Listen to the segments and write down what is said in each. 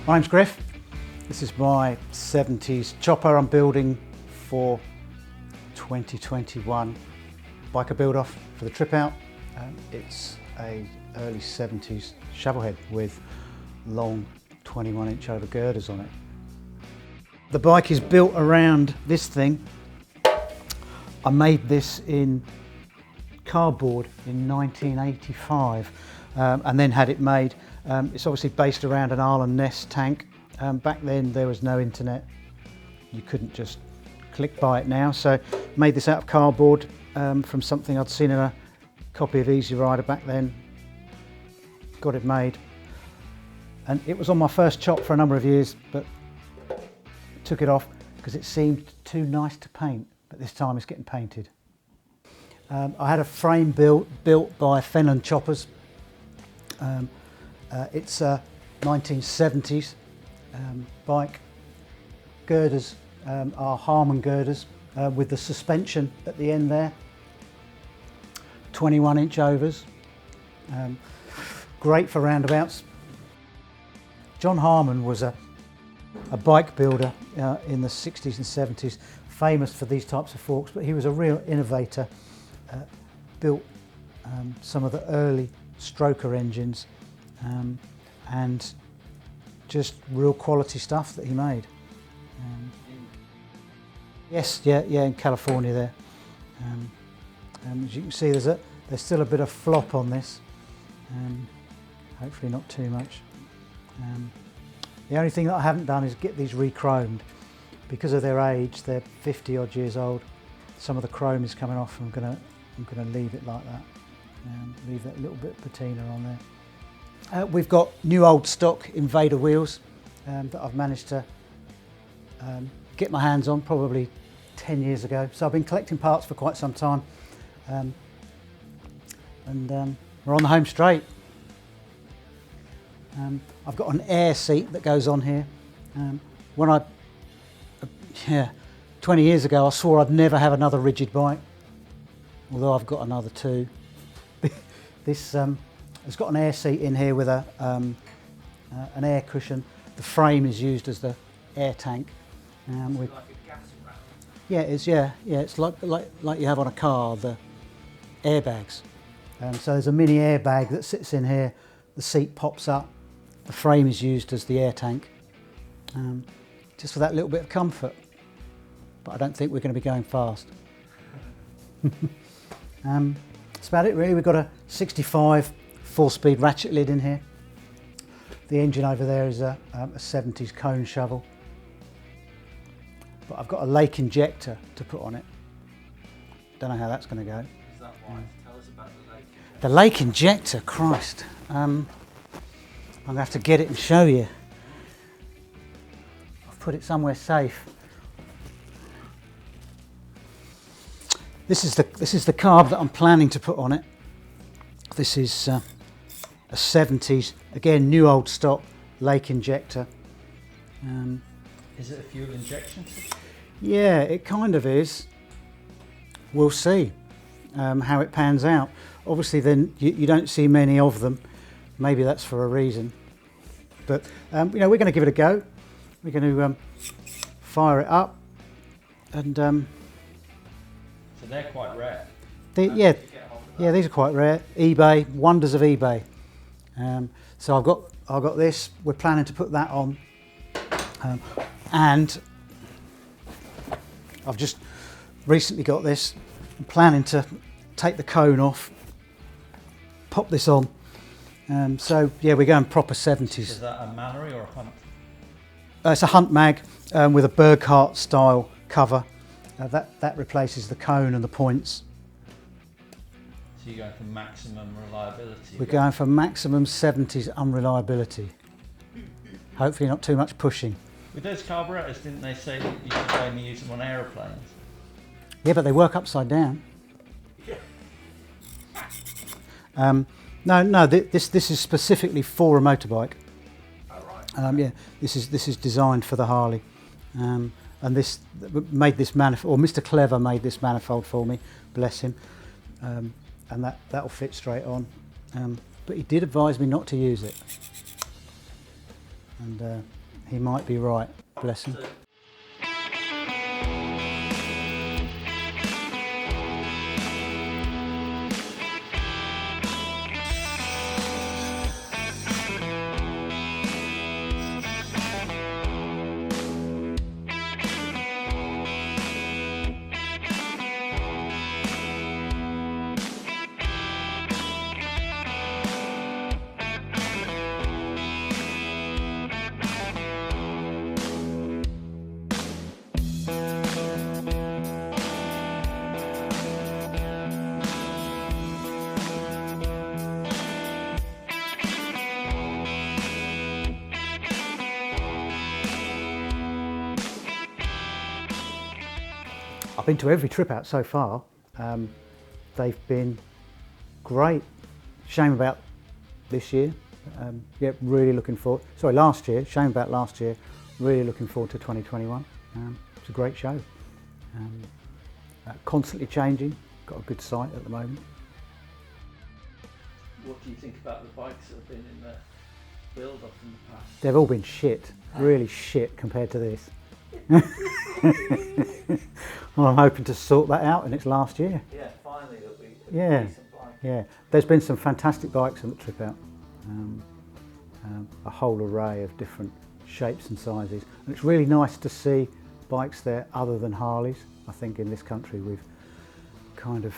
My name's Griff. This is my 70s chopper I'm building for 2021 biker build off for the trip out. It's a early 70s shovelhead with long 21-inch over girders on it. The bike is built around this thing. I made this in cardboard in 1985 and then had it made. It's obviously based around an Arlen Ness tank. Back then there was no internet. You couldn't just click buy it now. So made this out of cardboard from something I'd seen in a copy of Easy Rider back then. Got it made. And it was on my first chop for a number of years, but took it off because it seemed too nice to paint. But this time it's getting painted. I had a frame built by Fenland Choppers. It's a 1970s bike. Girders are Harman girders with the suspension at the end there. 21-inch overs. Great for roundabouts. John Harman was a bike builder in the 60s and 70s, famous for these types of forks, but he was a real innovator. Built some of the early stroker engines and just real quality stuff that he made. Yes, yeah, in California there. As you can see, there's still a bit of flop on this. Hopefully not too much. The only thing that I haven't done is get these re-chromed. Because of their age, they're 50 odd years old. Some of the chrome is coming off, and I'm gonna leave it like that. Leave that little bit of patina on there. We've got new old stock Invader wheels that I've managed to get my hands on probably 10 years ago. So I've been collecting parts for quite some time. We're on the home straight. I've got an air seat that goes on here. 20 years ago I swore I'd never have another rigid bike, although I've got another two. This has got an air seat in here with an air cushion. The frame is used as the air tank. Like a gas wrap? Yeah, it is. Yeah, it's like you have on a car, the airbags. So there's a mini airbag that sits in here. The seat pops up. The frame is used as the air tank, just for that little bit of comfort. But I don't think we're going to be going fast. That's about it really. We've got a 65 4-speed ratchet lid in here. The engine over there is a 70s cone shovel. But I've got a lake injector to put on it. Don't know how that's going to go. Is that why? Tell us about the lake injector. The lake injector, Christ. I'm going to have to get it and show you. I've put it somewhere safe. This is the carb that I'm planning to put on it. This is a 70s, again new old stock lake injector. Is it a fuel injection system? Yeah, it kind of is. We'll see how it pans out. Obviously then you don't see many of them. Maybe that's for a reason. But we're going to give it a go. We're going to fire it up and So they're quite rare. yeah, these are quite rare. eBay, wonders of eBay. So I've got this. We're planning to put that on, and I've just recently got this. I'm planning to take the cone off, pop this on. So yeah, we're going proper 70s. Is that a Mallory or a Hunt? It's a Hunt mag with a Burkhardt style cover. That replaces the cone and the points. So you're going for maximum reliability? We're going for maximum 70s unreliability. Hopefully not too much pushing. With those carburetors, didn't they say that you could only use them on aeroplanes? Yeah, but they work upside down. No, this is specifically for a motorbike. Oh, right. Yeah, this is designed for the Harley. And this made this manifold, or Mr. Clever made this manifold for me, bless him. And that'll fit straight on. But he did advise me not to use it. And He might be right, bless him. I've been to every trip out so far. They've been great. Shame about this year. Yeah, really looking forward. Sorry, last year. Shame about last year. Really looking forward to 2021. It's a great show. Constantly changing. Got a good site at the moment. What do you think about the bikes that have been in the build-up in the past? They've all been shit. Really shit compared to this. Well, I'm hoping to sort that out in its last year. Yeah, finally there'll be Yeah. a decent bike. Yeah, there's been some fantastic bikes on the trip out. A whole array of different shapes and sizes. And it's really nice to see bikes there other than Harleys. I think in this country we've kind of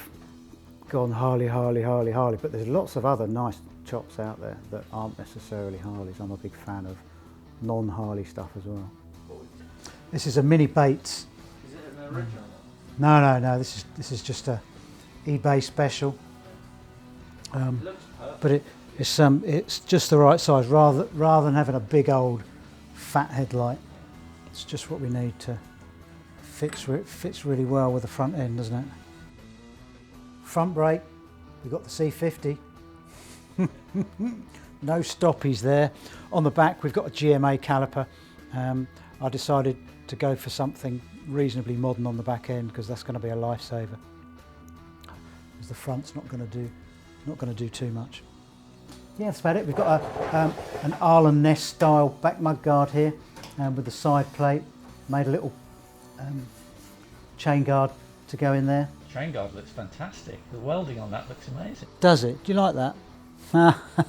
gone Harley, but there's lots of other nice chops out there that aren't necessarily Harleys. I'm a big fan of non-Harley stuff as well. This is a Mini Bates. Is it an original? No. This is just a eBay special. It looks perfect. But it's just the right size rather than having a big old fat headlight. It's just what we need to fits really well with the front end, doesn't it? Front brake, we've got the C50. No stoppies there. On the back we've got a GMA caliper. I decided to go for something reasonably modern on the back end because that's going to be a lifesaver. Because the front's not going to do too much. Yeah, that's about it. We've got an Arlen Ness style back mudguard here with the side plate. Made a little chain guard to go in there. Train guard looks fantastic. The welding on that looks amazing. Does it? Do you like that?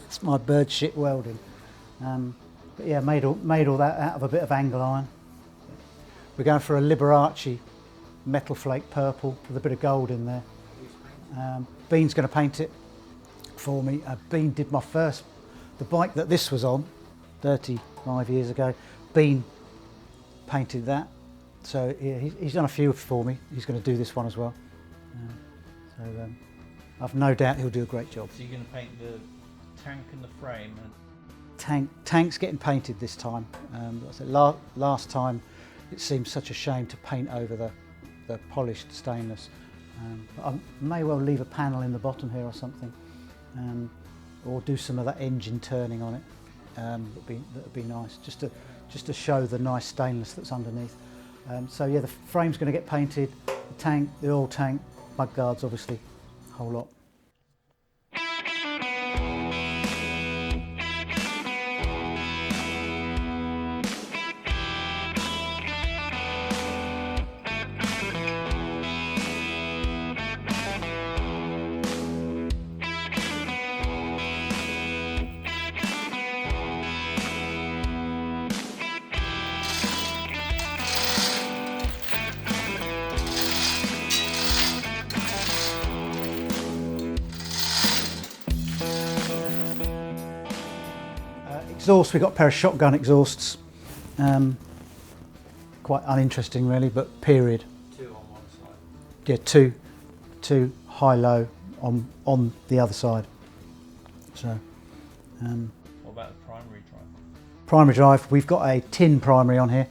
It's my bird shit welding. But yeah, made all that out of a bit of angle iron. We're going for a Liberace metal flake purple with a bit of gold in there. Bean's going to paint it for me. Bean did the bike that this was on 35 years ago. Bean painted that. So yeah, he's done a few for me. He's going to do this one as well. I've no doubt he'll do a great job. So you're going to paint the tank and the frame? Tank's getting painted this time. Last time it seemed such a shame to paint over the polished stainless. But I may well leave a panel in the bottom here or something, or do some of that engine turning on it. That'd be nice, just to show the nice stainless that's underneath. So yeah, the frame's going to get painted, the tank, the oil tank, mudguards obviously, a whole lot. Exhaust, we've got a pair of shotgun exhausts. Quite uninteresting really, but period. Two on one side. Yeah, two high-low on the other side. So, What about the primary drive? primary drive, we've got a tin primary on here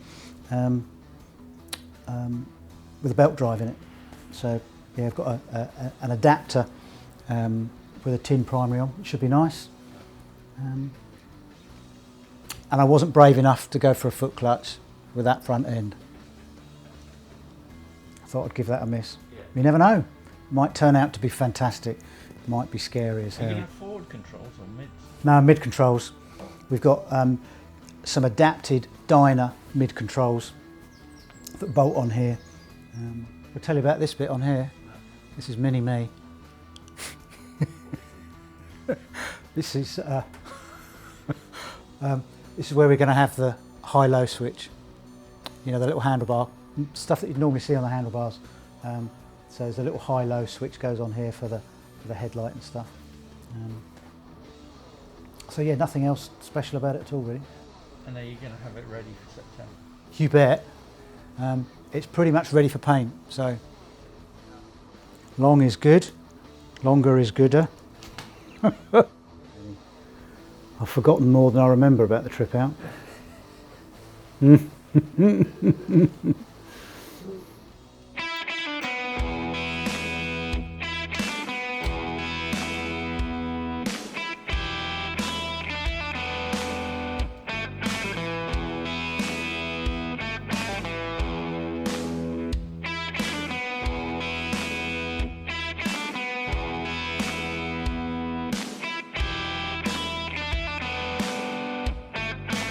with a belt drive in it. So yeah, I've got an adapter with a tin primary on, which should be nice. And I wasn't brave enough to go for a foot clutch with that front end. I thought I'd give that a miss. Yeah. You never know. Might turn out to be fantastic. Might be scary as Are you hell. getting forward controls or mids? No, mid controls. We've got some adapted Dyna mid controls that bolt on here. I'll tell you about this bit on here. This is Mini Me. This is where we're going to have the high-low switch. You know, the little handlebar stuff that you'd normally see on the handlebars. So there's a little high-low switch goes on here for the headlight and stuff. So yeah, nothing else special about it at all, really. And are you going to have it ready for September? You bet. It's pretty much ready for paint. So long is good, longer is gooder. I've forgotten more than I remember about the trip out.